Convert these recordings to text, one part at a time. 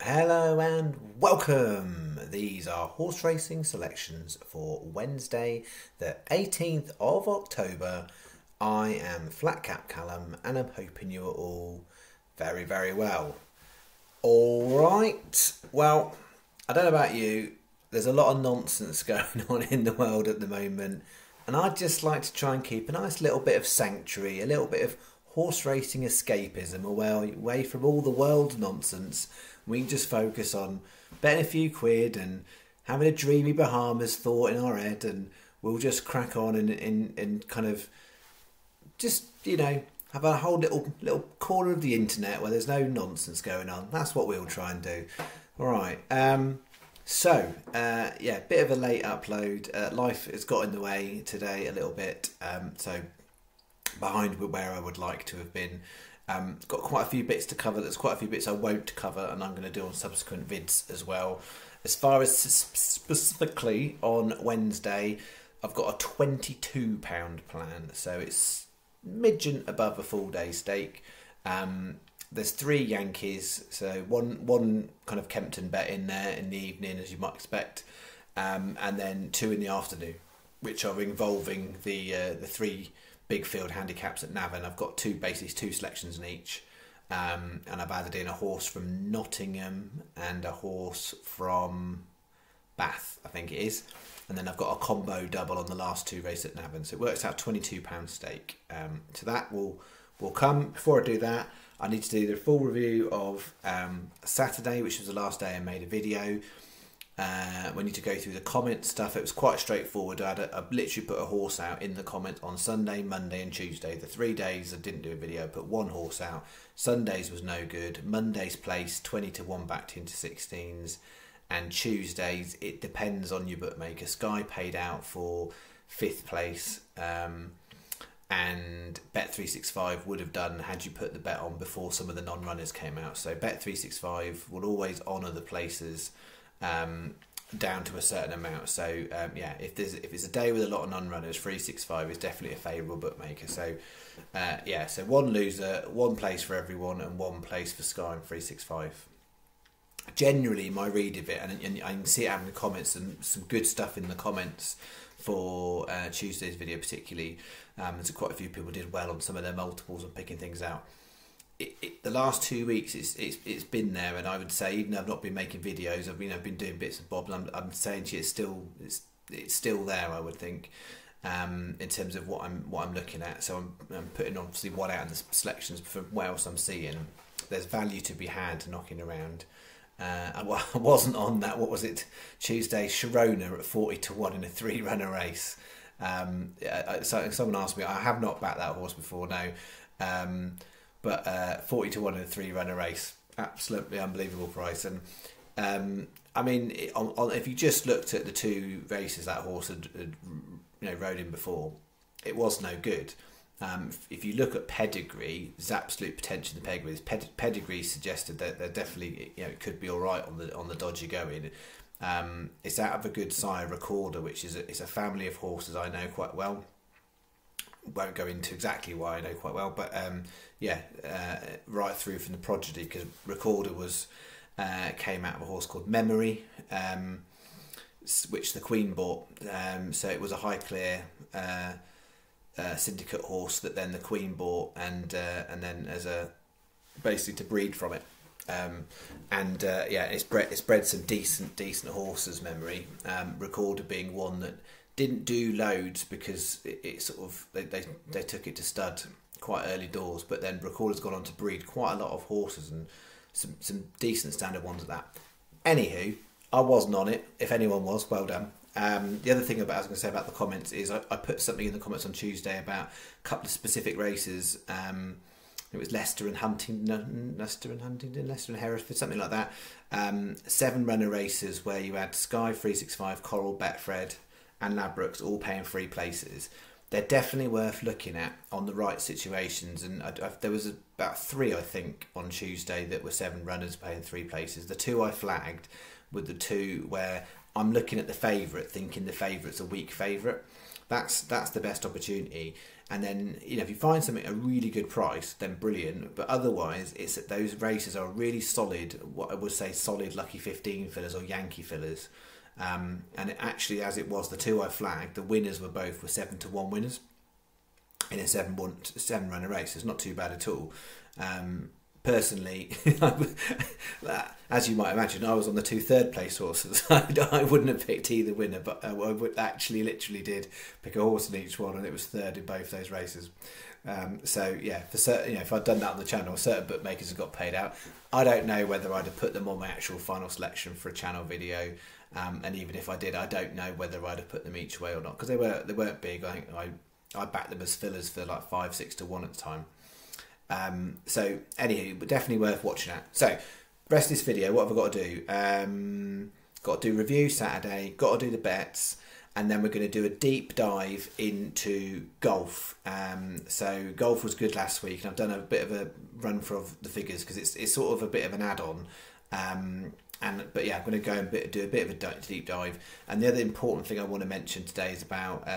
Hello and welcome. These are horse racing selections for Wednesday, the 18th of October. I am Flat Cap Callum and I'm hoping you are all very, very well. Alright, well, I don't know about you, there's a lot of nonsense going on in the world at the moment, and I'd just like to try and keep a nice little bit of sanctuary, a little bit of horse racing escapism away from all the world nonsense. We can just focus on betting a few quid and having a dreamy Bahamas thought in our head, and we'll just crack on and kind of just, have a whole little corner of the internet where there's no nonsense going on. That's what we'll try and do. All right. Bit of a late upload. Life has got in the way today a little bit, so behind where I would like to have been. Got quite a few bits to cover. There's quite a few bits I won't cover, and I'm going to do on subsequent vids as well. As far as specifically on Wednesday, I've got a £22 plan, so it's midget above a full day stake. There's 3 Yankees, so one kind of Kempton bet in there in the evening, as you might expect, and then 2 in the afternoon, which are involving the 3 big field handicaps at Navan. I've got two selections in each, and I've added in a horse from Nottingham and a horse from Bath, I think it is, and then I've got a combo double on the last 2 races at Navan, so it works out £22 stake. So that will come. Before I do that, I need to do the full review of Saturday, which was the last day I made a video. We need to go through the comment stuff. It was quite straightforward. I literally put a horse out in the comment on Sunday, Monday and Tuesday. The 3 days I didn't do a video, I put 1 horse out. Sundays was no good. Monday's place 20 to 1 backed into 16s, and Tuesdays it depends on your bookmaker. Sky paid out for 5th place, and Bet365 would have done had you put the bet on before some of the non-runners came out. So Bet365 will always honour the places down to a certain amount. So if it's a day with a lot of non-runners, 365 is definitely a favourable bookmaker. So so 1 loser, 1 place for everyone, and 1 place for Sky and 365. Generally, my read of it, and I can see it having the comments and some good stuff in the comments for Tuesday's video particularly. So quite a few people did well on some of their multiples and picking things out. The last 2 weeks it's been there, and I would say, even though I've not been making videos, I've been doing bits and bobs, and I'm saying to you it's still there, I would think, in terms of what I'm looking at. So I'm putting obviously 1 out in the selections for what else I'm seeing. There's value to be had knocking around. I wasn't on that, what was it, Tuesday, Sharona at 40 to 1 in a 3-runner race. So someone asked me, I have not backed that horse before, no. But 40 to 1 in a 3-runner race, absolutely unbelievable price. And if you just looked at the 2 races that horse had rode in before, it was no good. If you look at pedigree, there's absolute potential in the pedigree. Pedigree suggested that they're definitely, it could be all right on the dodgy going. It's out of a good sire, Recorder, which is a family of horses I know quite well. Won't go into exactly why I know quite well, but right through from the progeny, because Recorder came out of a horse called Memory, which the Queen bought. So it was a Highclere syndicate horse that then the Queen bought, and then as a basically to breed from it. It's bred some decent horses. Memory, Recorder being one that didn't do loads because it sort of they took it to stud quite early doors, but then Recorder's gone on to breed quite a lot of horses and some decent standard ones at that. Anywho, I wasn't on it. If anyone was, well done. The other thing I was going to say about the comments is I put something in the comments on Tuesday about a couple of specific races. It was Leicester and Hereford, something like that. 7-runner races where you had Sky, 365, Coral, Betfred and Ladbrokes all paying 3 places. They're definitely worth looking at on the right situations, and there was about 3 I think on Tuesday that were 7 runners paying 3 places. The 2 I flagged were the 2 where I'm looking at the favourite, thinking the favourite's a weak favourite. That's the best opportunity. And then, you know, if you find something at a really good price, then brilliant. But otherwise, it's that those races are really solid, what I would say solid Lucky 15 fillers or Yankee fillers. And it actually, as it was, the two I flagged, the winners were 7-1 winners in a 7-runner race. It's not too bad at all. Personally, as you might imagine, I was on the 2 third-place horses. I wouldn't have picked either winner, but I would actually literally did pick a horse in each one, and it was third in both those races. So yeah, for certain, you know, if I'd done that on the channel, certain bookmakers have got paid out. I don't know whether I'd have put them on my actual final selection for a channel video, and even if I did, I don't know whether I'd have put them each way or not, because they weren't big. I think I backed them as fillers for like 5-6-1 at the time. So anywho, but definitely worth watching that. So rest of this video, what have I got to do? Got to do review Saturday, got to do the bets, and then we're going to do a deep dive into golf. So golf was good last week, and I've done a bit of a run through of the figures because it's sort of a bit of an add-on. But yeah, I'm going to go and do a bit of a deep dive. And the other important thing I want to mention today is about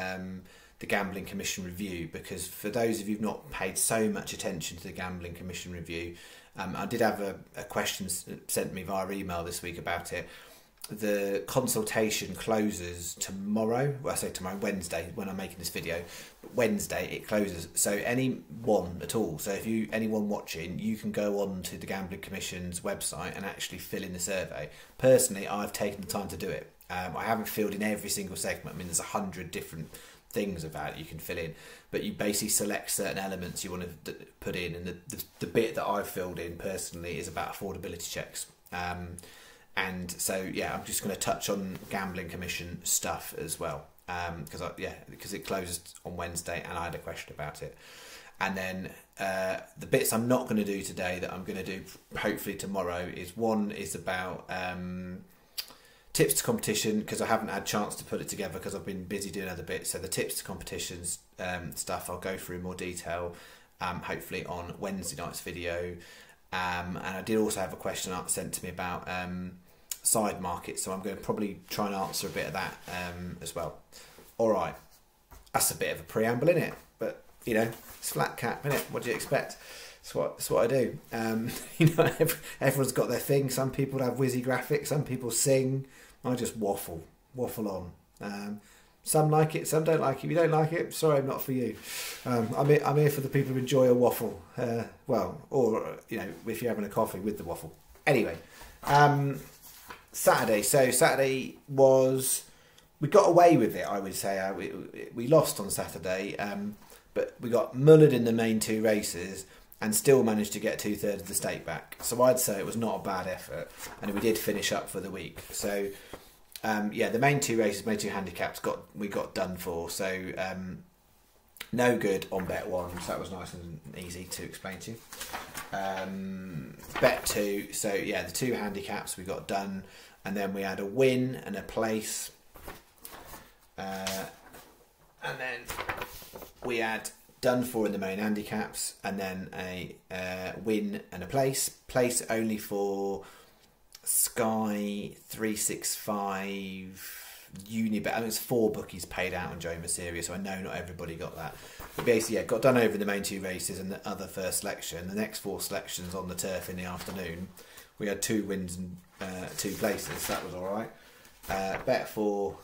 the Gambling Commission review, because for those of you who've not paid so much attention to the Gambling Commission review, I did have a question sent me via email this week about it. The consultation closes tomorrow. Well, I say tomorrow, Wednesday, when I'm making this video. But Wednesday it closes. So anyone at all, so if anyone watching, you can go on to the Gambling Commission's website and actually fill in the survey. Personally, I've taken the time to do it. I haven't filled in every single segment. I mean, there's 100 different things about it you can fill in, but you basically select certain elements you want to put in, and the bit that I've filled in personally is about affordability checks. And so yeah, I'm just going to touch on Gambling Commission stuff as well, because it closes on Wednesday and I had a question about it. And then the bits I'm not going to do today that I'm going to do hopefully tomorrow is about tips to competition, because I haven't had a chance to put it together because I've been busy doing other bits. So the tips to competitions stuff I'll go through in more detail hopefully on Wednesday night's video. And I did also have a question sent to me about side markets, so I'm going to probably try and answer a bit of that as well. Alright, that's a bit of a preamble, isn't it? But you know, it's flat cap, isn't it? What do you expect? That's what I do. You know, everyone's got their thing. Some people have whizzy graphics, some people sing. I just waffle on. Some like it, some don't like it. If you don't like it, sorry, I'm not for you. I'm here for the people who enjoy a waffle. Or you know, if you're having a coffee with the waffle. Anyway, Saturday. So Saturday we got away with it. I would say we lost on Saturday, but we got mullered in the main 2 races and still managed to get 2/3 of the stake back. So I'd say it was not a bad effort, and we did finish up for the week. So yeah, the main 2 races, main 2 handicaps we got done for. So no good on bet 1, so that was nice and easy to explain to you. Bet 2, so yeah, the 2 handicaps we got done, and then we had a win and a place, and then we had done for in the main handicaps, and then a win and a place only for Sky 365 Unibet. I mean, it's 4 bookies paid out on Joe Merceria, so I know not everybody got that, but basically yeah, got done over the main 2 races and the other first selection. The next 4 selections on the turf in the afternoon, we had 2 wins and 2 places, so that was alright. Bet 4,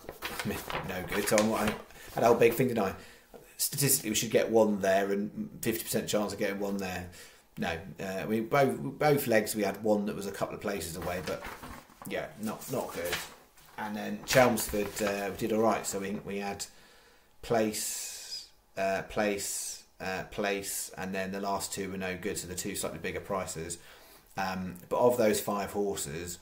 no good, so I had a whole big thing, didn't I? Statistically, we should get 1 there and 50% chance of getting 1 there. No, we both legs we had 1 that was a couple of places away, but yeah, not good. And then Chelmsford we did all right. So we had place, and then the last 2 were no good. So the 2 slightly bigger prices. But of those 5 horses,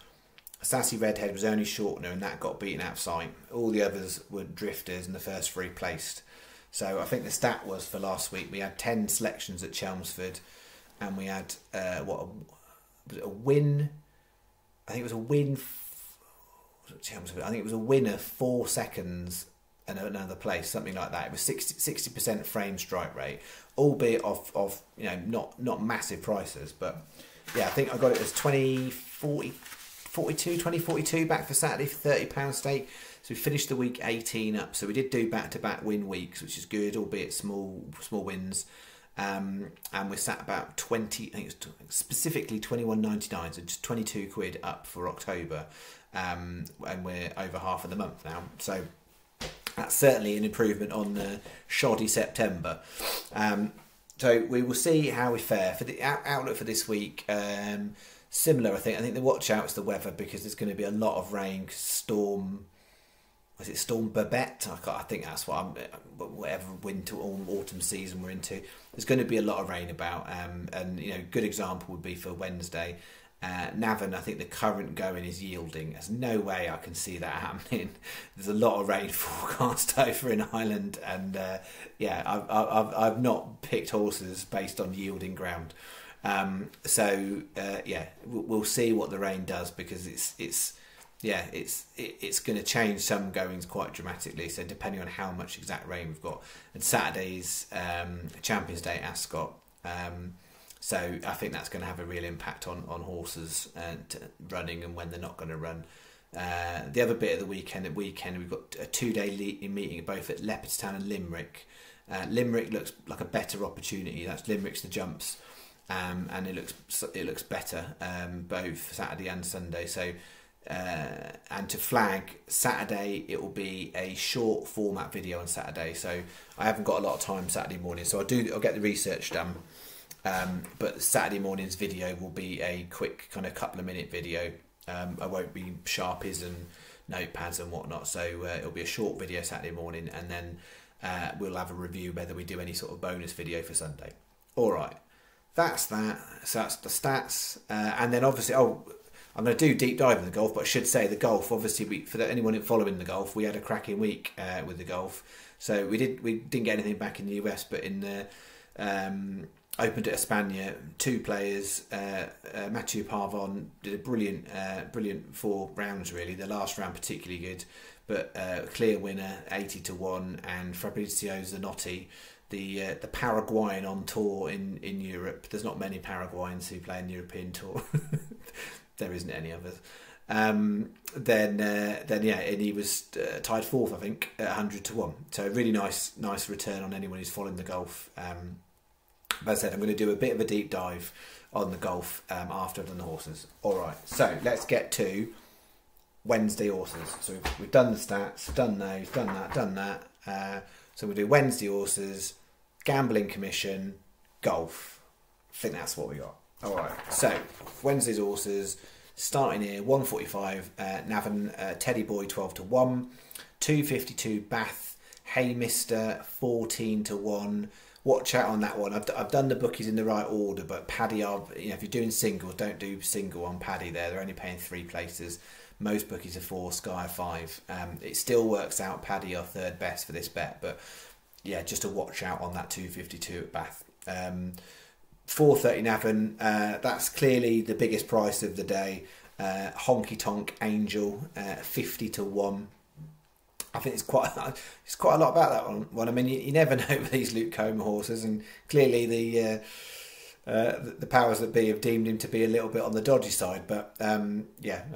Sassy Redhead was only shortener, and that got beaten out of sight. All the others were drifters, and the first 3 placed. So I think the stat was for last week we had 10 selections at Chelmsford, and we had a win. I think it was a win. Chelmsford. I think it was a winner 4 seconds and another place, something like that. It was 60% frame strike rate, albeit of you know not massive prices, but yeah, I think I got it as 20, 40, 20.42 back for Saturday for £30 stake. So we finished the week 18 up. So we did do back-to-back win weeks, which is good, albeit small wins. And we're sat about 20, I think it's specifically 21.99, so just 22 quid up for October. And we're over half of the month now. So that's certainly an improvement on the shoddy September. So we will see how we fare. For the outlook for this week, similar, I think. I think the watch out is the weather, because there's going to be a lot of rain. Storm Babette? I think that's what whatever winter or autumn season we're into. There's going to be a lot of rain about, and good example would be for Wednesday. Navan, I think the current going is yielding. There's no way I can see that happening. There's a lot of rain forecast over in Ireland, and I've not picked horses based on yielding ground. We'll see what the rain does, because it's going to change some goings quite dramatically. So depending on how much exact rain we've got, and Saturday's Champions Day at Ascot. So I think that's going to have a real impact on horses and running and when they're not going to run. The other bit of the weekend we've got a 2-day meeting both at Leopardstown and Limerick. Limerick looks like a better opportunity. That's Limerick's the jumps, and it looks better both Saturday and Sunday. So. And to flag, Saturday it will be a short format video on Saturday, so I haven't got a lot of time Saturday morning, so I'll get the research done, but Saturday morning's video will be a quick kind of couple of minute video. I won't be Sharpies and notepads and whatnot, so it'll be a short video Saturday morning, and then we'll have a review whether we do any sort of bonus video for Sunday. Alright, that's that. So that's the stats, and then obviously I'm going to do deep dive in the golf, but I should say the golf, obviously, for anyone following the golf, we had a cracking week with the golf. So we didn't get anything back in the US, but in the Opened at Espana, 2 players, Mathieu Pavon did a brilliant 4 rounds really. The last round particularly good, but clear winner, 80-1, and Fabrizio Zanotti, the Paraguayan on tour in Europe. There's not many Paraguayans who play in the European tour. There isn't any others. And he was tied 4th, I think, at 100-1. So really nice return on anyone who's following the golf. But as I said, I'm going to do a bit of a deep dive on the golf after I've done the horses. All right, so let's get to Wednesday horses. So we've done the stats, done those, done that. So we'll do Wednesday horses, gambling commission, golf. I think that's what we got. All right, so Wednesday's horses, starting here, 145, Navan, Teddy Boy, 12-1, 252, Bath, Hey Mister, 14-1. Watch out on that one. I've done the bookies in the right order, but Paddy if you're doing singles, don't do single on Paddy there. They're only paying 3 places. Most bookies are 4, Sky are 5. It still works out Paddy are 3rd best for this bet, but yeah, just to watch out on that 252 at Bath. 430 Navan, that's clearly the biggest price of the day. Honky Tonk Angel, 50-1. I think it's quite a lot about that one. I mean, you never know with these Luke Comer horses, and clearly the powers that be have deemed him to be a little bit on the dodgy side. But I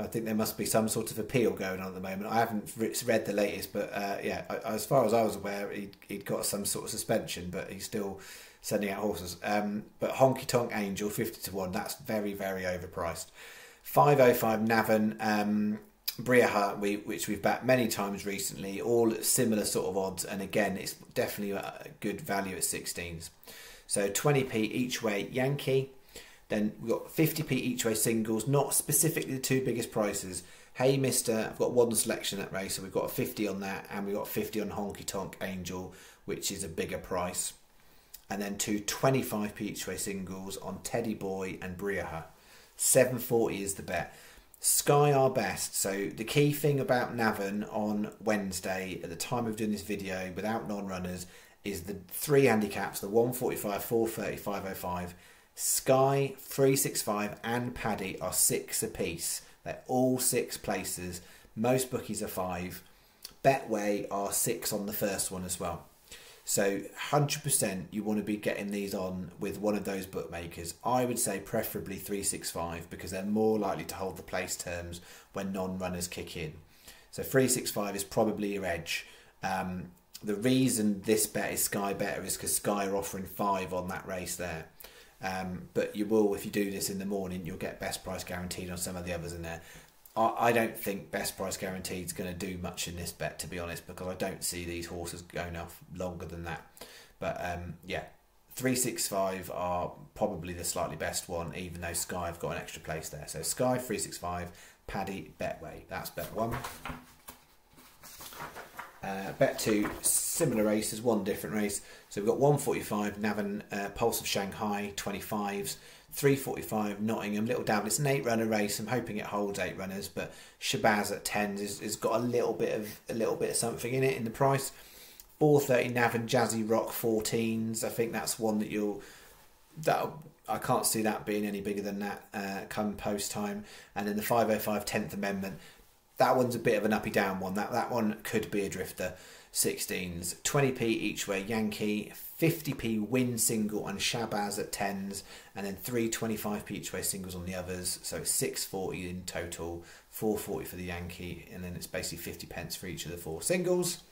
think there must be some sort of appeal going on at the moment. I haven't read the latest, but as far as I was aware, he'd got some sort of suspension, but he's still sending out horses. But Honky Tonk Angel, 50-1, that's very, very overpriced. 505 Navan, Brieha, which we've backed many times recently, all similar sort of odds, and again, it's definitely a good value at 16s. So 20p each way Yankee. Then we've got 50p each way singles, not specifically the 2 biggest prices. Hey Mister, I've got 1 selection at race, so we've got a 50 on that, and we've got 50 on Honky Tonk Angel, which is a bigger price. And then 2 25p each way singles on Teddy Boy and Brieha. 740 is the bet. Sky are best. So the key thing about Navan on Wednesday at the time of doing this video without non-runners is the 3 handicaps, the 145, 430, 505. Sky, 365 and Paddy are 6 apiece. They're all 6 places. Most bookies are 5. Betway are 6 on the first one as well. So 100% you want to be getting these on with one of those bookmakers. I would say preferably 365 because they're more likely to hold the place terms when non-runners kick in. So 365 is probably your edge. The reason this bet is Sky better is because Sky are offering 5 on that race there. But you will, if you do this in the morning, you'll get best price guaranteed on some of the others in there. I don't think best price guaranteed is going to do much in this bet, to be honest, because I don't see these horses going off longer than that. But yeah, 365 are probably the slightly best one, even though Sky have got an extra place there. So Sky 365, Paddy Betway. That's bet 1. Bet 2, similar races, one different race. So we've got 145 Navan, Pulse of Shanghai 25s. 345 Nottingham, little dabble. It's an 8-runner race. I'm hoping it holds 8 runners, but Shabazz at 10s has got a little bit of something in it in the price. 430 Navan Jazzy Rock 14s. I think that's one that I can't see that being any bigger than that come post time. And then the 505 10th Amendment. That one's a bit of an uppy down one. That one could be a drifter. 16s, 20p each way Yankee, 50p win single on Shabazz at 10s, and then 325p each way singles on the others. So it's 640 in total, 440 for the Yankee, and then it's basically 50 pence for each of the 4 singles.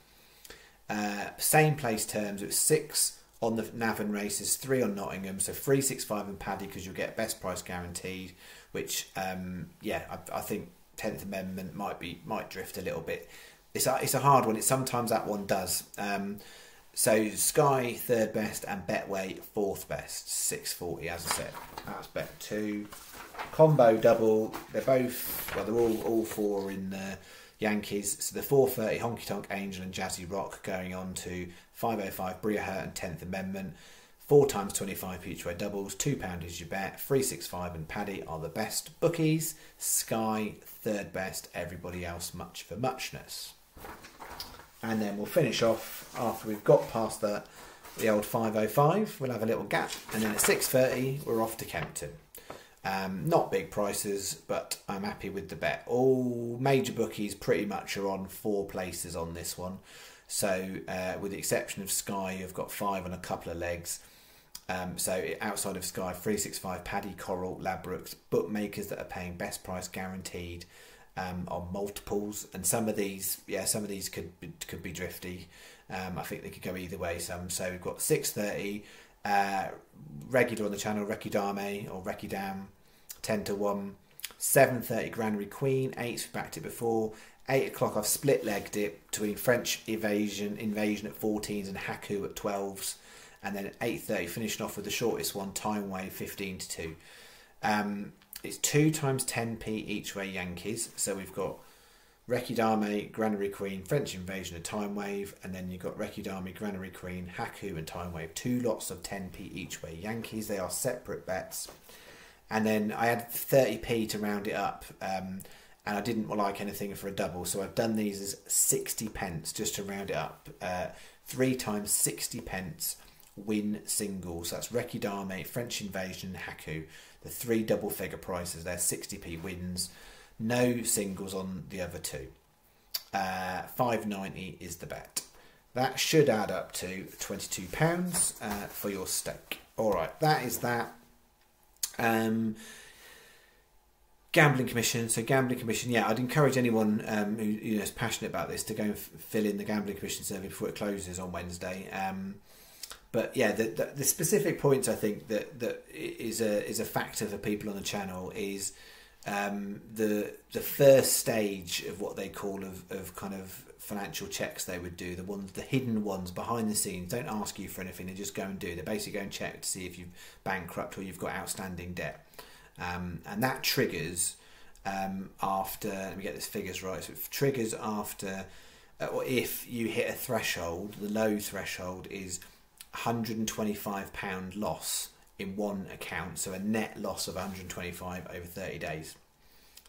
Same place terms, it's 6 on the Navan races, 3 on Nottingham, so 365 and Paddy because you'll get best price guaranteed, which yeah, I think 10th Amendment might drift a little bit. It's a hard one. Sometimes that one does. So Sky 3rd best and Betway 4th best, 640 as I said. That's bet 2. Combo double. They're both they're all 4 in the Yankees. So the 430 Honky Tonk Angel and Jazzy Rock going on to 505 Bria Hurt and 10th Amendment. 4 times 25 each way doubles. £2 is your bet. 365 and Paddy are the best bookies. Sky 3rd best. Everybody else much for muchness. And then we'll finish off after we've got past the old 505. We'll have a little gap, and then at 6:30 we're off to Kempton. Not big prices, but I'm happy with the bet. All major bookies pretty much are on 4 places on this one. So with the exception of Sky, you've got 5 on a couple of legs. So outside of Sky, 365, Paddy, Coral, Ladbrokes, bookmakers that are paying best price guaranteed. On multiples, and some of these could be drifty. I think they could go either way. So we've got 6:30 regular on the channel, Reki Dame or Reki Dam 10 to 1. 7:30 Granary Queen, 8 backed it before. 8 o'clock I've split legged it between French Invasion at 14s and Haku at 12s, and then at 8:30 finishing off with the shortest one, Time Wave 15 to 2. It's 2 times 10p each way Yankees. So we've got Reki Dame, Granary Queen, French Invasion and Time Wave, and then you've got Reki Dame, Granary Queen, Haku and Time Wave. 2 lots of 10p each way Yankees. They are separate bets. And then I had 30p to round it up, and I didn't like anything for a double, so I've done these as 60 pence just to round it up. 3 times 60 pence win singles. That's Reki Dame, French Invasion, Haku. The 3 double figure prices there, 60p wins. No singles on the other 2. 5.90 is the bet. That should add up to £22 for your stake. Alright, that is that. Gambling Commission. So Gambling Commission, yeah, I'd encourage anyone who is passionate about this to go and fill in the Gambling Commission survey before it closes on Wednesday. But yeah, the specific points I think that is a factor for people on the channel is the first stage of what they call of kind of financial checks they would do, the hidden ones behind the scenes, don't ask you for anything, they just go and do. They basically go and check to see if you've bankrupt or you've got outstanding debt, and that triggers after, let me get this figures right, so it triggers after or if you hit a threshold. The low threshold is £125 loss in one account, so a net loss of 125 over 30 days.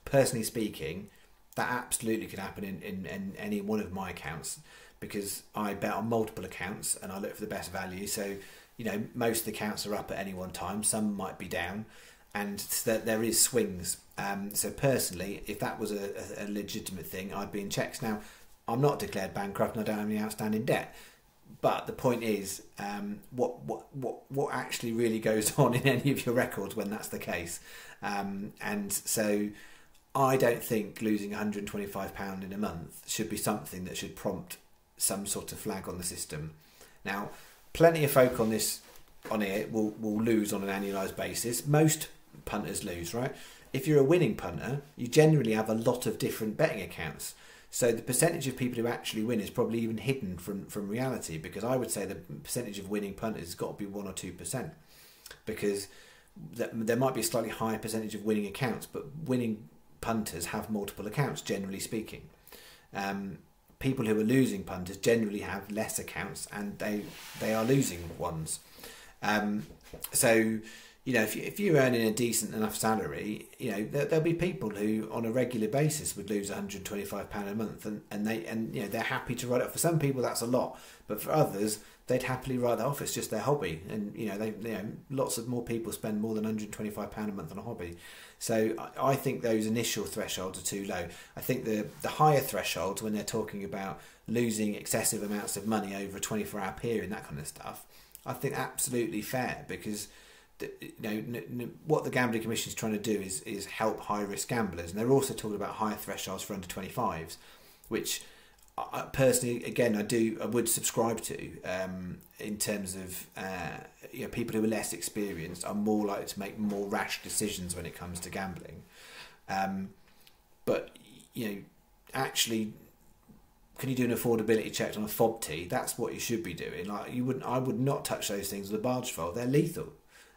Personally speaking, that absolutely could happen in any one of my accounts, because I bet on multiple accounts and I look for the best value. So, most of the accounts are up at any one time, some might be down, and there is swings. So personally, if that was a legitimate thing, I'd be in checks. Now, I'm not declared bankrupt and I don't have any outstanding debt. But the point is, what actually really goes on in any of your records when that's the case? And so I don't think losing £125 in a month should be something that should prompt some sort of flag on the system. Now, plenty of folk on here will lose on an annualised basis. Most punters lose, right? If you're a winning punter, you generally have a lot of different betting accounts. So the percentage of people who actually win is probably even hidden from reality, because I would say the percentage of winning punters has got to be 1 or 2%, because there might be a slightly higher percentage of winning accounts, but winning punters have multiple accounts, generally speaking. People who are losing punters generally have less accounts, and they are losing ones. So, you know, if you're earning a decent enough salary, you know, there'll be people who on a regular basis would lose £125 a month, and you know, they're happy to write it off. For some people that's a lot, but for others they'd happily write that off. It's just their hobby, and you know, lots of more people spend more than £125 a month on a hobby. So I think those initial thresholds are too low. I think the higher thresholds, when they're talking about losing excessive amounts of money over a 24-hour period and that kind of stuff, I think absolutely fair, because you know, what the Gambling Commission is trying to do is help high risk gamblers, and they're also talking about higher thresholds for under 25s, which I personally, again, I would subscribe to, in terms of you know, people who are less experienced are more likely to make more rash decisions when it comes to gambling. But you know, actually, can you do an affordability check on a fob tee? That's what you should be doing. Like, I would not touch those things with a barge foal. They're lethal.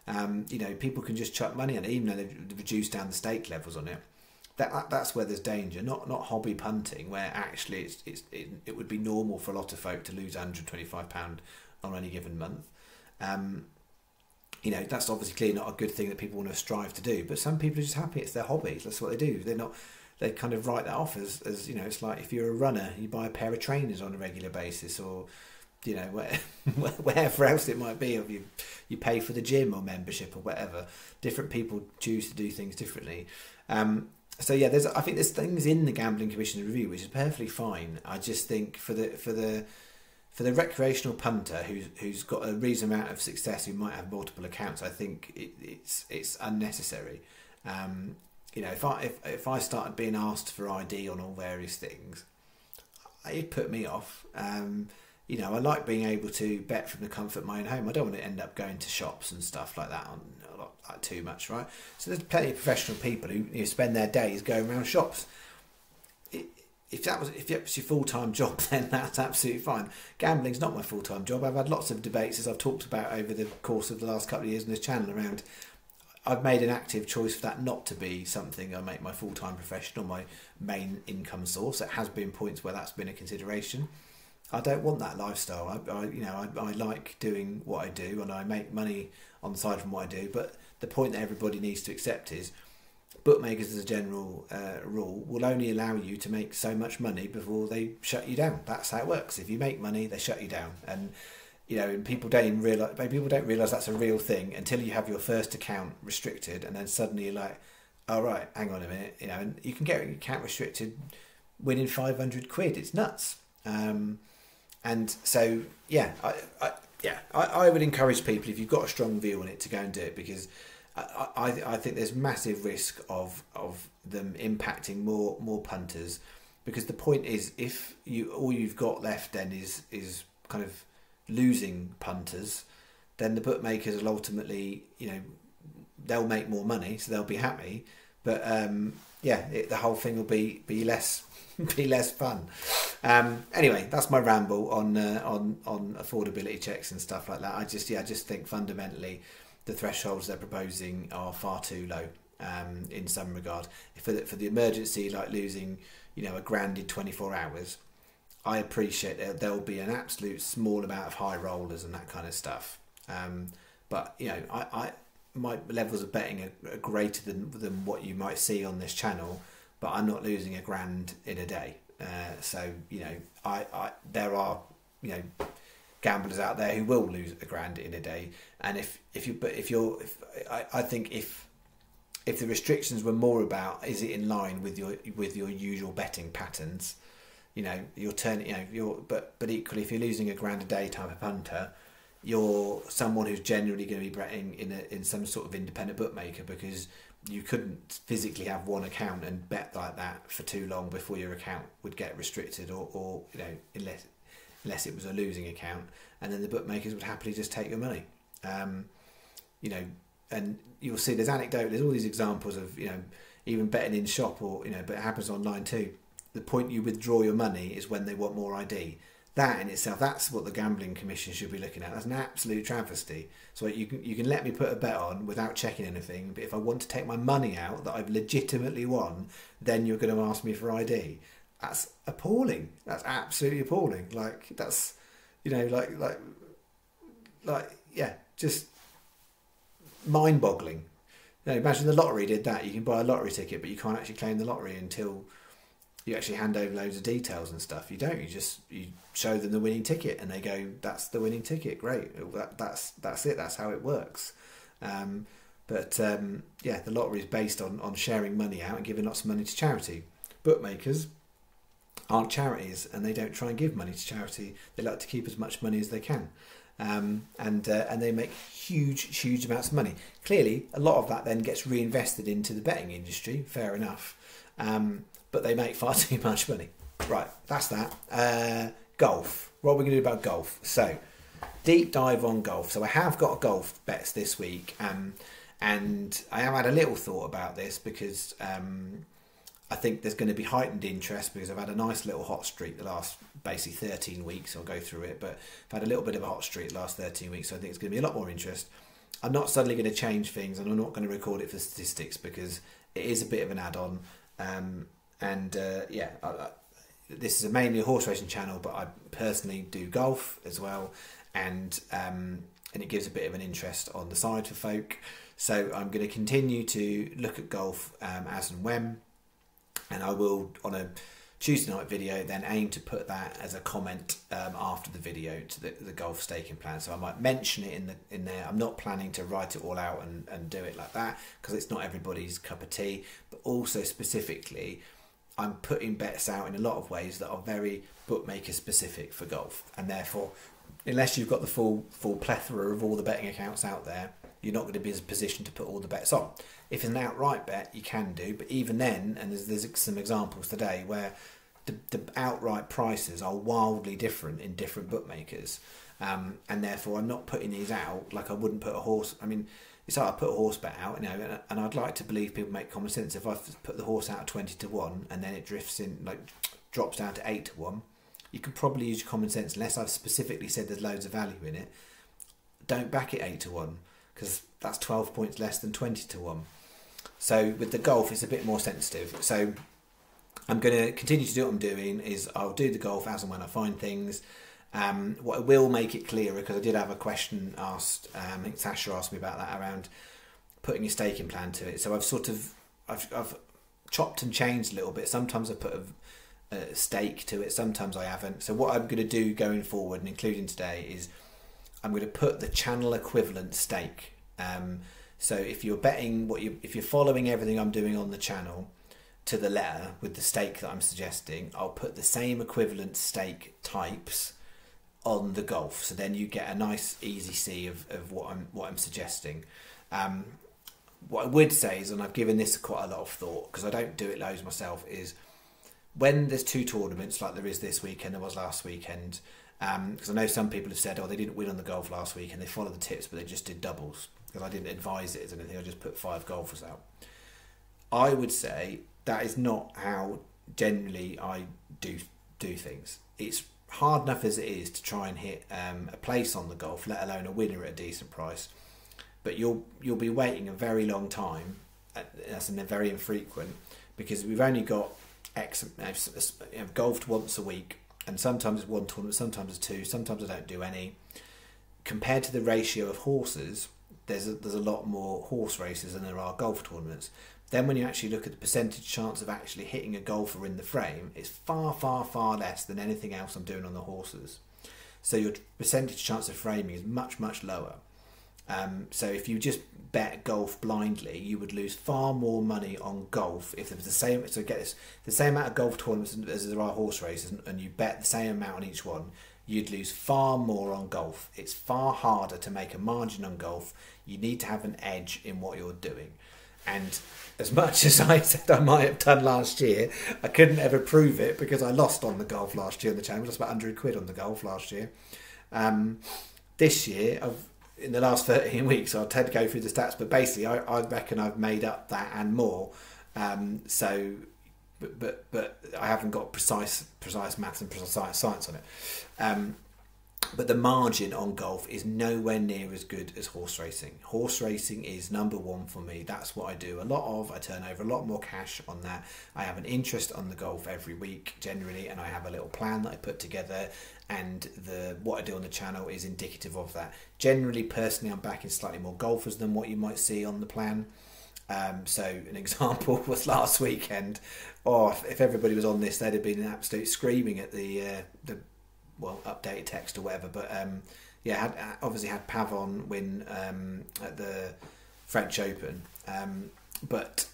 You know, people can just chuck money on it, even though they've reduced down the stake levels on it. That's where there's danger, not hobby punting, where actually it would be normal for a lot of folk to lose £125 on any given month. You know, that's obviously clearly not a good thing that people want to strive to do, but some people are just happy, it's their hobby, that's what they do. They kind of write that off as you know, it's like if you're a runner, you buy a pair of trainers on a regular basis, or you know, wherever else it might be, or you pay for the gym or membership or whatever. Different people choose to do things differently. So yeah, I think there's things in the Gambling Commission's review which is perfectly fine. I just think for the recreational punter who's got a reasonable amount of success, who might have multiple accounts, I think it's unnecessary. You know, if I started being asked for ID on all various things, it'd put me off. You know, I like being able to bet from the comfort of my own home. I don't want to end up going to shops and stuff like that too much, right? So there's plenty of professional people who spend their days going around shops. If it's your full-time job, then that's absolutely fine. Gambling's not my full-time job. I've had lots of debates, as I've talked about over the course of the last couple of years on this channel, around I've made an active choice for that not to be something I make my full-time profession or my main income source. It has been points where that's been a consideration. I don't want that lifestyle. I like doing what I do, and I make money on the side from what I do. But the point that everybody needs to accept is, bookmakers as a general rule will only allow you to make so much money before they shut you down. That's how it works. If you make money, they shut you down. And you know, and people don't realise that's a real thing until you have your first account restricted, and then suddenly you're like, oh right, hang on a minute, you know, and you can get your account restricted winning £500. It's nuts. And so, yeah, I would encourage people, if you've got a strong view on it, to go and do it, because I think there's massive risk of them impacting more punters, because the point is, if all you've got left then is kind of losing punters, then the bookmakers will ultimately, you know, they'll make more money, so they'll be happy, but the whole thing will be less fun. Anyway, that's my ramble on affordability checks and stuff like that. I just think fundamentally the thresholds they're proposing are far too low, in some regard. For the emergency, like losing, you know, £1,000 in 24 hours, I appreciate there will be an absolute small amount of high rollers and that kind of stuff. But you know, my levels of betting are greater than what you might see on this channel, but I'm not losing £1,000 in a day. So you know, there are, you know, gamblers out there who will lose £1,000 in a day, and I think if the restrictions were more about, is it in line with your usual betting patterns, you know, you're turning, you know, but equally, if you're losing £1,000 a day type of punter, you're someone who's generally going to be betting in some sort of independent bookmaker, because you couldn't physically have one account and bet like that for too long before your account would get restricted, or you know, unless it was a losing account, and then the bookmakers would happily just take your money. You know, and you'll see there's all these examples of, you know, even betting in shop, or, you know, but it happens online too. The point you withdraw your money is when they want more ID. That in itself, that's what the Gambling Commission should be looking at. That's an absolute travesty. So you can let me put a bet on without checking anything, but if I want to take my money out that I've legitimately won, then you're going to ask me for ID. That's appalling. That's absolutely appalling. Like, that's, you know, like yeah, just mind-boggling. You know, imagine the lottery did that. You can buy a lottery ticket, but you can't actually claim the lottery until you actually hand over loads of details and stuff. You don't. You show them the winning ticket, and they go, "That's the winning ticket. Great. That's it. That's how it works." Yeah, the lottery is based on sharing money out and giving lots of money to charity. Bookmakers aren't charities, and they don't try and give money to charity. They like to keep as much money as they can, and they make huge amounts of money. Clearly, a lot of that then gets reinvested into the betting industry. Fair enough. But they make far too much money. Right, that's that. Golf. What are we going to do about golf? So, deep dive on golf. So I have got golf bets this week, and I have had a little thought about this, because I think there's going to be heightened interest, because I've had a nice little hot streak the last basically 13 weeks. I'll go through it, but I've had a little bit of a hot streak the last 13 weeks, so I think it's going to be a lot more interest. I'm not suddenly going to change things, and I'm not going to record it for statistics, because it is a bit of an add-on. This is mainly a horse racing channel, but I personally do golf as well, and it gives a bit of an interest on the side for folk. So I'm going to continue to look at golf as and when, and I will, on a Tuesday night video, then aim to put that as a comment after the video to the golf staking plan. So I might mention it in there. I'm not planning to write it all out and do it like that, because it's not everybody's cup of tea. But also specifically, I'm putting bets out in a lot of ways that are very bookmaker specific for golf, and therefore, unless you've got the full plethora of all the betting accounts out there, you're not going to be in a position to put all the bets on. If it's an outright bet, you can do, but even then, and there's some examples today where the outright prices are wildly different in different bookmakers, and therefore I'm not putting these out like I wouldn't put a horse. I mean, it's like I put a horse bet out, you know, and I'd like to believe people make common sense. If I put the horse out at 20-1 and then it drifts in, like drops down to 8-1, you could probably use your common sense, unless I've specifically said there's loads of value in it. Don't back it 8-1, because that's 12 points less than 20-1. So with the golf, it's a bit more sensitive. So I'm going to continue to do what I'm doing. Is I'll do the golf as and when I find things. What I will make it clearer, because I did have a question asked, I think Sasha asked me about that, around putting a staking plan to it. So I've chopped and changed a little bit. Sometimes I put a stake to it, sometimes I haven't. So what I'm going to do going forward, and including today, is I'm going to put the channel equivalent stake. So if you're betting if you're following everything I'm doing on the channel to the letter with the stake that I'm suggesting, I'll put the same equivalent stake types on the golf. So then you get a nice easy see of what I'm suggesting. What I would say is, and I've given this quite a lot of thought, because I don't do it loads myself, is when there's two tournaments like there is this weekend, there was last weekend, because I know some people have said, oh, they didn't win on the golf last week and they followed the tips, but they just did doubles, because I didn't advise it as anything. I just put 5 golfers out. I would say that is not how generally I do things. It's hard enough as it is to try and hit a place on the golf, let alone a winner at a decent price. But you'll be waiting a very long time. That's very infrequent, because we've only got golfed once a week, and sometimes it's one tournament, sometimes it's 2, sometimes I don't do any. Compared to the ratio of horses, there's a lot more horse races than there are golf tournaments. Then when you actually look at the percentage chance of actually hitting a golfer in the frame, it's far less than anything else I'm doing on the horses. So your percentage chance of framing is much lower. So if you just bet golf blindly, you would lose far more money on golf if there was the same. So get this, the same amount of golf tournaments as there are horse races, and you bet the same amount on each one, you'd lose far more on golf. It's far harder to make a margin on golf. You need to have an edge in what you're doing. And as much as I said I might have done last year, I couldn't ever prove it because I lost on the golf last year on the channel. Just about 100 quid on the golf last year. This year, in the last 13 weeks, I'll tend to go through the stats, but basically I reckon I've made up that and more. But I haven't got precise maths and precise science on it. But the margin on golf is nowhere near as good as horse racing. Horse racing is number one for me. That's what I do a lot of. I turn over a lot more cash on that. I have an interest on the golf every week generally, and I have a little plan that I put together, and what I do on the channel is indicative of that. Generally, personally, I'm backing slightly more golfers than what you might see on the plan. So an example was last weekend. If everybody was on this, they'd have been absolute screaming at the updated text or whatever. But obviously had Pavon win at the French Open. I put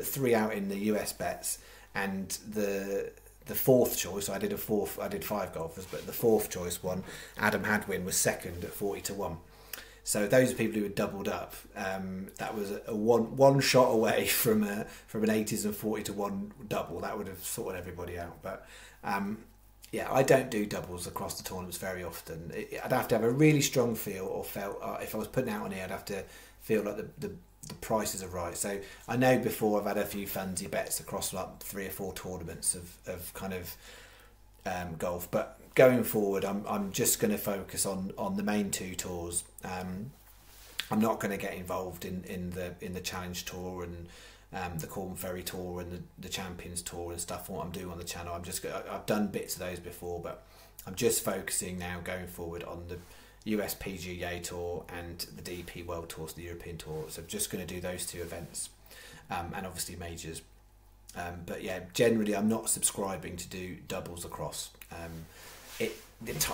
3 out in the US bets, and the fourth choice, I did 5 golfers, but the fourth choice one, Adam Hadwin, was second at 40-1. So those people who had doubled up, that was a one shot away from an 80s and 40-1 double. That would have sorted everybody out. But I don't do doubles across the tournaments very often. I'd have to have a really strong feel, or felt if I was putting out on here, I'd have to feel like the prices are right. So I know before I've had a few fancy bets across like 3 or 4 tournaments of kind of golf, but going forward, I'm just going to focus on the main 2 tours. I'm not going to get involved in the Challenge Tour and the Corn Ferry Tour and the Champions Tour and stuff. What I'm doing on the channel, I've done bits of those before, but I'm just focusing now going forward on the US PGA Tour and the DP World Tour, so the European Tour. So I'm just going to do those 2 events, and obviously majors. But yeah, generally I'm not subscribing to do doubles across.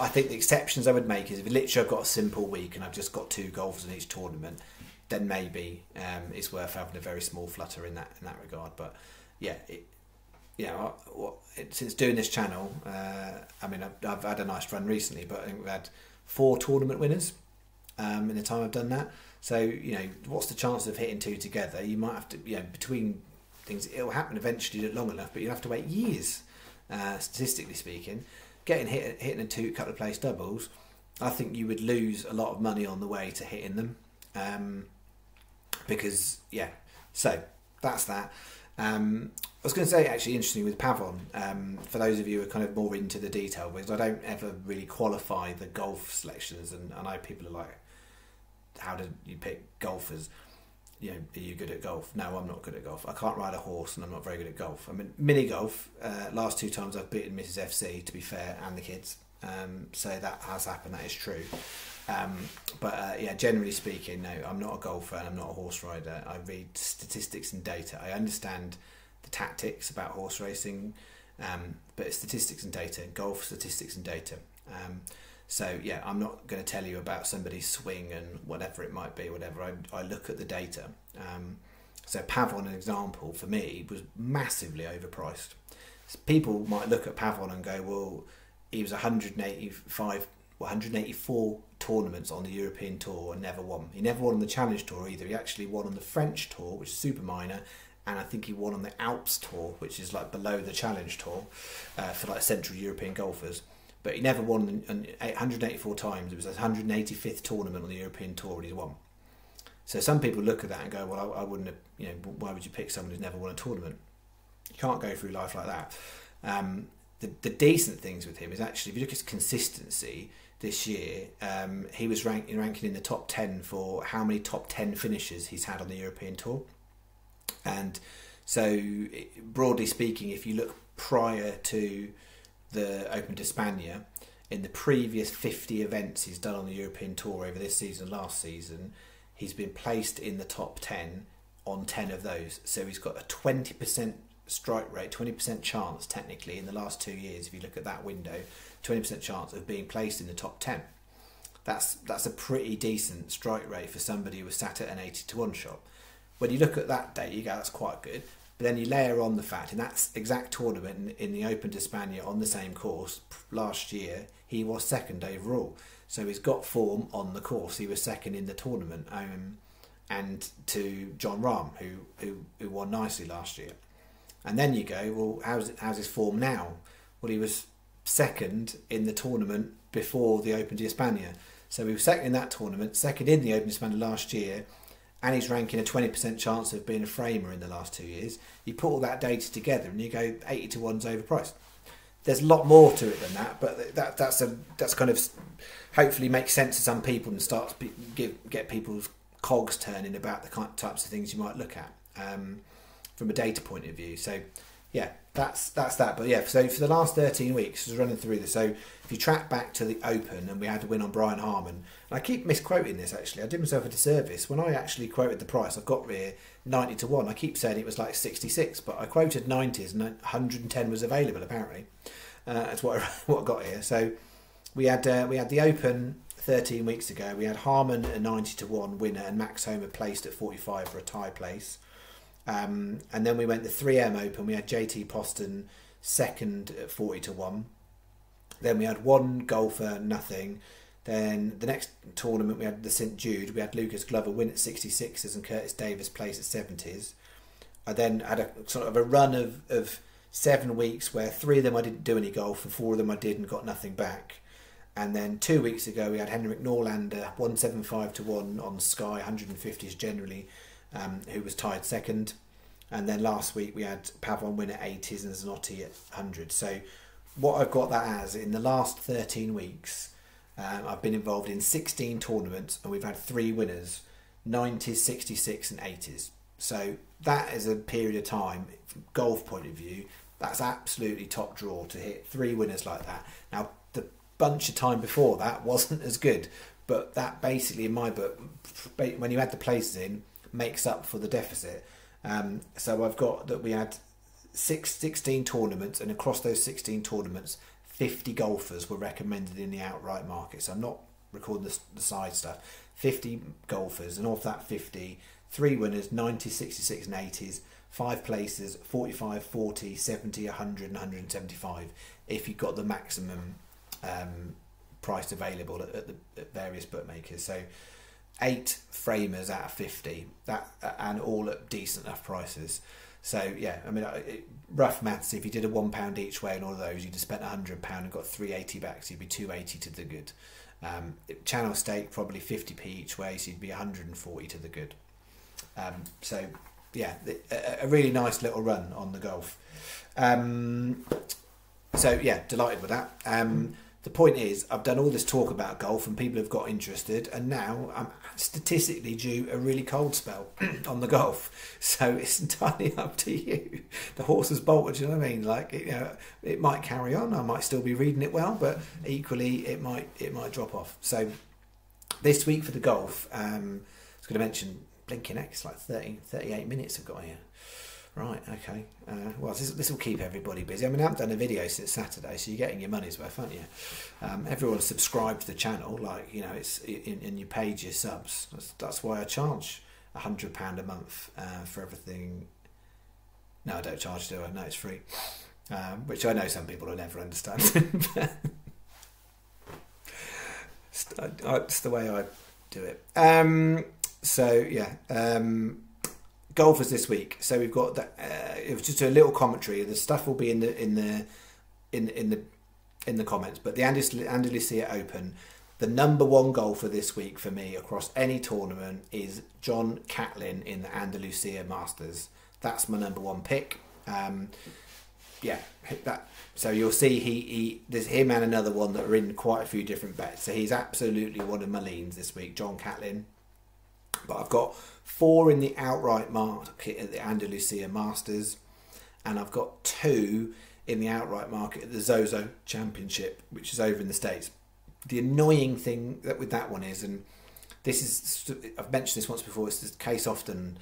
I think the exceptions I would make is if literally I've got a simple week and I've just got 2 golfers in each tournament, then maybe it's worth having a very small flutter in that regard. But yeah, since doing this channel, I've had a nice run recently, but I think we've had 4 tournament winners in the time I've done that. So what's the chance of hitting 2 together? You might have to, between things, it'll happen eventually long enough, but you'll have to wait years, statistically speaking. Hitting a couple of place doubles, I think you would lose a lot of money on the way to hitting them, so that's that. I was going to say, actually, interesting with Pavon, for those of you who are kind of more into the detail, because I don't ever really qualify the golf selections, and I know people are like, how do you pick golfers? Are you good at golf? No, I'm not good at golf. I can't ride a horse, and I'm not very good at golf. I mean, mini golf, last 2 times I've beaten Mrs. FC, to be fair, and the kids. So that has happened, that is true. Generally speaking, no, I'm not a golfer and I'm not a horse rider. I read statistics and data. I understand the tactics about horse racing, but it's statistics and data, golf statistics and data. I'm not going to tell you about somebody's swing and whatever it might be, whatever. I look at the data. So Pavon, an example, for me, was massively overpriced. So people might look at Pavon and go, well, he was 184 tournaments on the European Tour and never won. He never won on the Challenge Tour either. He actually won on the French Tour, which is super minor, and I think he won on the Alps Tour, which is like below the Challenge Tour, for like Central European golfers. But he never won 184 times. It was his 185th tournament on the European Tour and he's won. So some people look at that and go, well, I wouldn't have, why would you pick someone who's never won a tournament? You can't go through life like that. The decent things with him is actually, if you look at his consistency this year, he was ranking in the top 10 for how many top 10 finishes he's had on the European Tour. And so, broadly speaking, if you look prior to the Open d'Espagne, in the previous 50 events he's done on the European Tour over this season, last season, he's been placed in the top 10 on 10 of those. So he's got a 20% strike rate, 20% chance technically in the last 2 years, if you look at that window, 20% chance of being placed in the top 10. that's a pretty decent strike rate for somebody who was sat at an 80-1 shot. When you look at that date, you go, that's quite good. But then you layer on the fact, in that exact tournament in the Open d'Espagne on the same course last year, he was second overall. So he's got form on the course. He was second in the tournament, and to John Rahm, who won nicely last year. And then you go, well, how's his form now? Well, he was second in the tournament before the Open d'Espagne. So he was second in that tournament, second in the Open d'Espagne last year, and he's ranking a 20% chance of being a framer in the last 2 years. You put all that data together and you go 80-1's overpriced. There's a lot more to it than that, but that's kind of hopefully makes sense to some people and starts get people's cogs turning about the kind of types of things you might look at from a data point of view. So yeah, that's that. But yeah, so for the last 13 weeks, I was running through this. So if you track back to the Open, and we had a win on Brian Harman, and I keep misquoting this actually. I did myself a disservice when I actually quoted the price. I've got here 90-1. I keep saying it was like 66, but I quoted 90s and 110 was available apparently. That's what I got here. So we had the Open 13 weeks ago. We had Harman a 90-1 winner, and Max Homa placed at 45 for a tie place. And then we went the 3M Open. We had JT Poston second at 40-1. Then we had one golfer, nothing. Then the next tournament we had the St Jude. We had Lucas Glover win at 66s and Curtis Davis place at 70s. I then had a sort of a run of 7 weeks where 3 of them I didn't do any golf and 4 of them I did and got nothing back. And then 2 weeks ago we had Henrik Norlander 175-1 on Sky, 150s generally, who was tied second. And then last week we had Pavon win at 80s and Zanotti at 100. So what I've got that as, in the last 13 weeks, I've been involved in 16 tournaments and we've had 3 winners, 90s, 66 and 80s. So that is a period of time, from a golf point of view, that's absolutely top draw to hit 3 winners like that. Now, the bunch of time before that wasn't as good, but that basically, in my book, when you add the places in, makes up for the deficit. So I've got that we had 16 tournaments, and across those 16 tournaments, 50 golfers were recommended in the outright market. So I'm not recording the side stuff. 50 golfers, and of that 50, 3 winners, 90, 66 and 80s, 5 places, 45, 40, 70, 100 and 175 if you've got the maximum price available at various bookmakers. So 8 framers out of 50, that and all at decent enough prices. So yeah, I mean, rough maths, if you did a £1 each way on all of those, you'd have spent £100 and got 380 back, so you'd be 280 to the good. Channel stake probably 50p each way, so you'd be 140 to the good. So yeah, a really nice little run on the golf. So yeah, delighted with that. The point is, I've done all this talk about golf and people have got interested, and now I'm statistically due a really cold spell on the golf. So it's entirely up to you. The horse has bolted, you know what I mean? Like, it might carry on. I might still be reading it well, but equally it might drop off. So this week for the golf, I was going to mention blinking heck, it's like 38 minutes I've got here. Right, okay. Well, this will keep everybody busy. I mean, I haven't done a video since Saturday, so you're getting your money's worth, aren't you? Everyone's subscribed to the channel, like, you know, it's and you paid your subs. That's why I charge £100 a month for everything. No, I don't charge, do I? No, it's free. Which I know some people will never understand. It's the way I do it. So yeah. Golfers this week. So we've got that. It was just a little commentary. The stuff will be in the comments. But the Andalusia Open, the number 1 golfer this week for me across any tournament is John Catlin in the Andalusia Masters. That's my number 1 pick. Yeah, that. So you'll see there's him and another one that are in quite a few different bets. So he's absolutely one of my leans this week, John Catlin. But I've got 4 in the outright market at the Andalusia Masters, and I've got 2 in the outright market at the Zozo Championship, which is over in the States. The annoying thing with that one is, and this is, I've mentioned this once before, it's the case often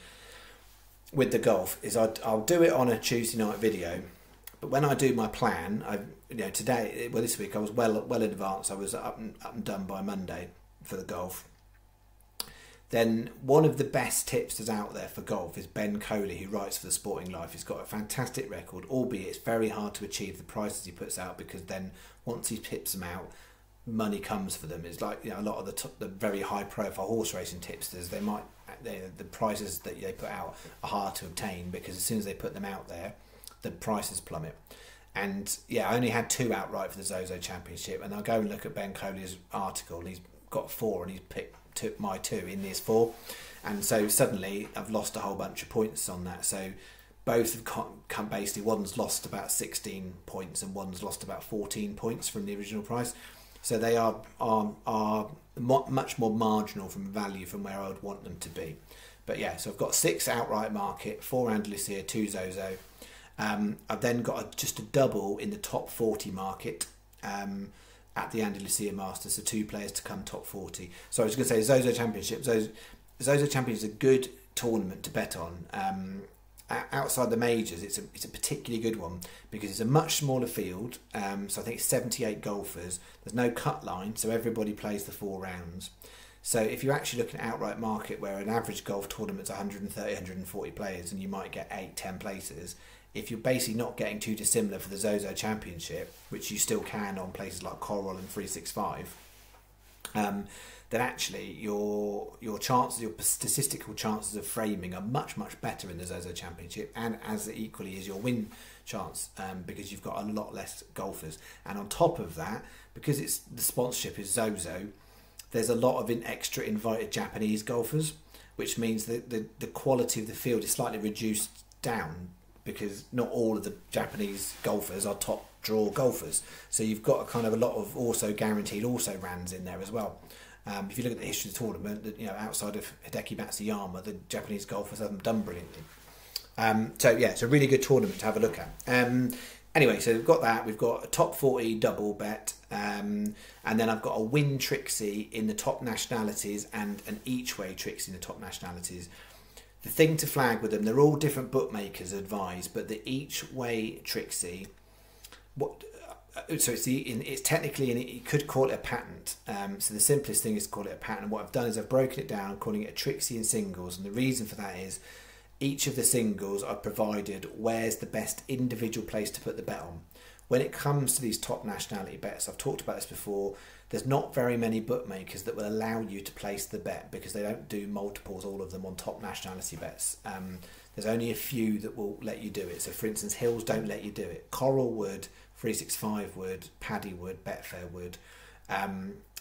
with the golf, is I'll do it on a Tuesday night video, but when I do my plan, this week I was well in advance. I was up and done by Monday. for the golf, then one of the best tipsters out there for golf is Ben Coley, who writes for The Sporting Life. He's got a fantastic record, albeit it's very hard to achieve the prices he puts out, because then once he tips them out, money comes for them. It's like, a lot of the very high profile horse racing tipsters, the prices that they put out are hard to obtain, because as soon as they put them out there, the prices plummet. And I only had 2 outright for the Zozo Championship, and I'll go and look at Ben Coley's article, and he's got 4, and he's took my 2 in these 4, and so suddenly I've lost a whole bunch of points on that. So both have come, basically one's lost about 16 points and one's lost about 14 points from the original price. So they are much more marginal from value from where I would want them to be. But so I've got 6 outright market, 4 Andalusia, 2 Zozo. I've then got just a double in the top 40 market at the Andalusia Masters, so 2 players to come top 40. So I was going to say Zozo Championship. Zozo Championship is a good tournament to bet on. Outside the majors, it's a particularly good one because it's a much smaller field. So I think it's 78 golfers. There's no cut line, so everybody plays the 4 rounds. So if you're actually looking at outright market, where an average golf tournament's 130, 140 players, and you might get 8, 10 places, if you're basically not getting too dissimilar for the Zozo Championship, which you still can on places like Coral and 365, then actually your statistical chances of framing are much better in the Zozo Championship, and as equally is your win chance, because you've got a lot less golfers. And on top of that, because the sponsorship is Zozo, there's a lot of extra invited Japanese golfers, which means that the quality of the field is slightly reduced down, because not all of the Japanese golfers are top draw golfers. So you've got a lot of also guaranteed also rans in there as well. If you look at the history of the tournament, outside of Hideki Matsuyama, the Japanese golfers haven't done brilliantly. It's a really good tournament to have a look at. Anyway, so we've got that. We've got a top 40 double bet, and then I've got a win Trixie in the top nationalities and an each way Trixie in the top nationalities. The thing to flag with them, they're all different bookmakers advise, but the each way Trixie, it's technically, and you could call it a patent. So the simplest thing is to call it a patent. What I've done is I've broken it down, calling it a Trixie in singles, and the reason for that is each of the singles I've provided where's the best individual place to put the bet on. When it comes to these top nationality bets, I've talked about this before, there's not very many bookmakers that will allow you to place the bet because they don't do multiples, all of them, on top nationality bets. There's only a few that will let you do it. So for instance, Hills don't let you do it. Coral would, 365 would, Paddy would, Betfair would.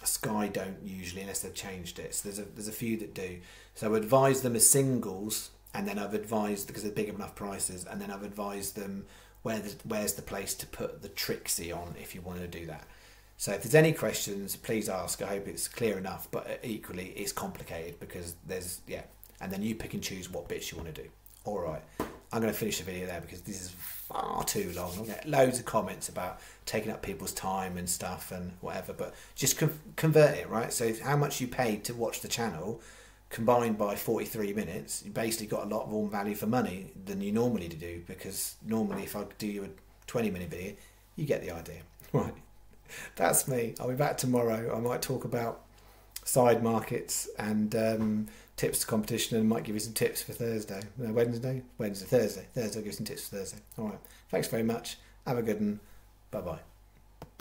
Sky don't usually, unless they've changed it. So there's a few that do. So I advise them as singles, and then I've advised, because they're big enough prices, and then I've advised them where's the place to put the Trixie on if you want to do that. So if there's any questions, please ask. I hope it's clear enough, but equally it's complicated because there's, and then you pick and choose what bits you want to do. All right, I'm going to finish the video there because this is far too long. I'll get loads of comments about taking up people's time and stuff and whatever, but just convert it, right? So how much you paid to watch the channel combined by 43 minutes, you basically got a lot more value for money than you normally do, because normally if I do you a 20-minute video, you get the idea. Right, that's me. I'll be back tomorrow. I might talk about side markets and tips to competition, and might give you some tips for Thursday. No, Thursday. Thursday, I'll give you some tips for Thursday. All right, thanks very much. Have a good one. Bye-bye.